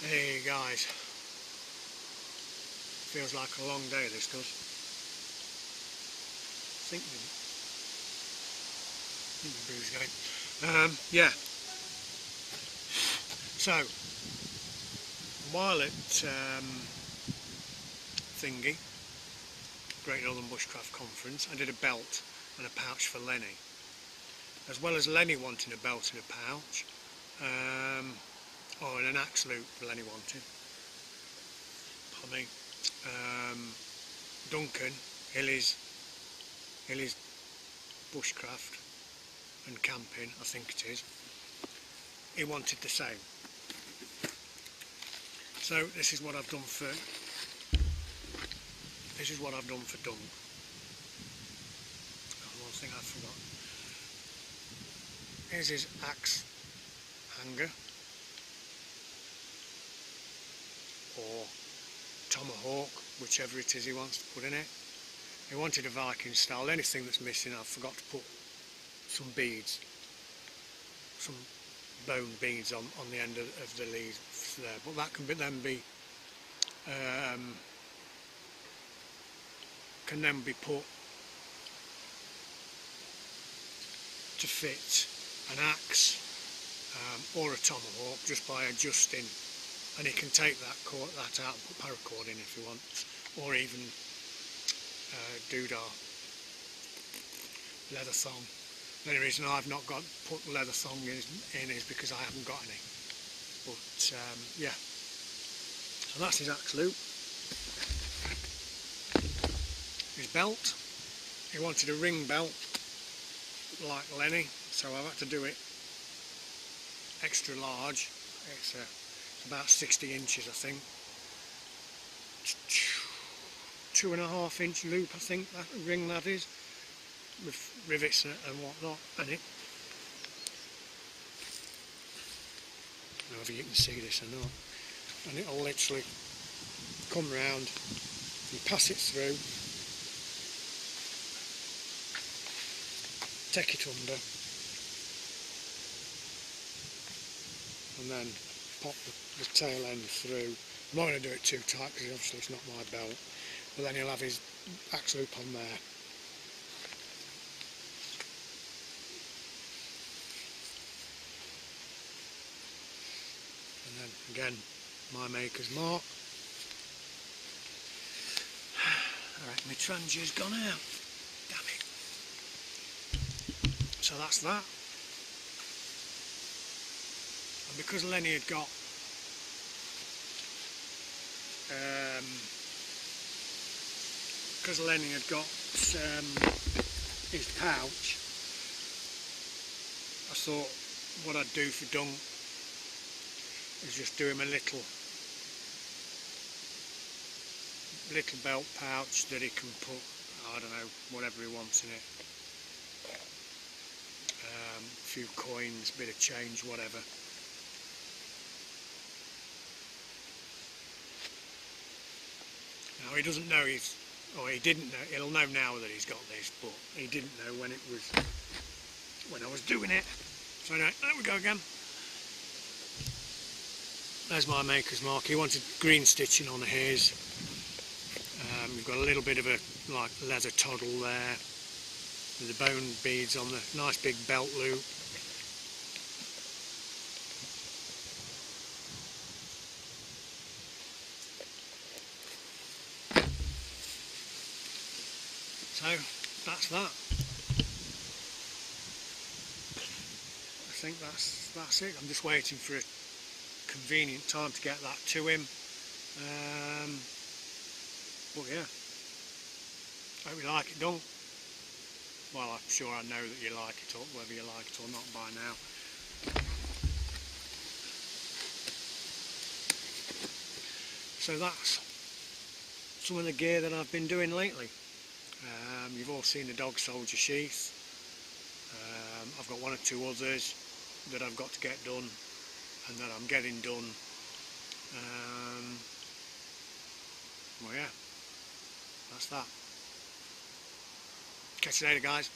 Hey guys, feels like a long day this does. I think the boo's going. Yeah. So while at Thingy, Great Northern Bushcraft Conference, I did a belt and a pouch for Lenny. As well as Lenny wanting a belt and a pouch, and an axe loop Lenny wanted. Pardon me. Duncan, Hilly's Bushcraft and Camping, I think it is. He wanted the same. So this is what I've done for Dunc. Oh, one thing I forgot. Here's his axe hanger, or tomahawk, whichever it is he wants to put in it. He wanted a Viking style. The only thing that's missing, I forgot to put some beads, some bone beads on the end of the leaves there, but that can then be put to fit an axe or a tomahawk just by adjusting, and he can take that out and put paracord in if he wants, or even doodah, leather thong. The only reason I've not put leather thong in is because I haven't got any. But yeah, so that's his axe loop. His belt, he wanted a ring belt like Lenny, so I've had to do it extra large. It's about 60 inches, I think. 2.5 inch loop, I think, that ring that is, with rivets and whatnot in it. I don't know if you can see this or not. And it'll literally come round, you pass it through, take it under, and then pop the tail end through. I'm not going to do it too tight because obviously it's not my belt, but then he'll have his axe loop on there. And then again, my maker's mark. Alright, my transia's gone out. Damn it. So that's that. And because Lenny had got his pouch, I thought what I'd do for Dunc is just do him a little belt pouch that he can put, I don't know, whatever he wants in it. A few coins, bit of change, whatever. Now he doesn't know he didn't know, he'll know now that he's got this, but he didn't know when I was doing it. So anyway, there we go again. There's my maker's mark. He wanted green stitching on his. We've got a little bit of a like leather toddle there, with the bone beads on the nice big belt loop. So that's that. I think that's it. I'm just waiting for a convenient time to get that to him. But yeah, hope you like it, Dunc. Well, I'm sure I know that you like it, or whether you like it or not by now. So that's some of the gear that I've been doing lately. You've all seen the dog soldier sheath. I've got one or two others that I've got to get done and that I'm getting done. Well, yeah, that's that. Catch you later, guys.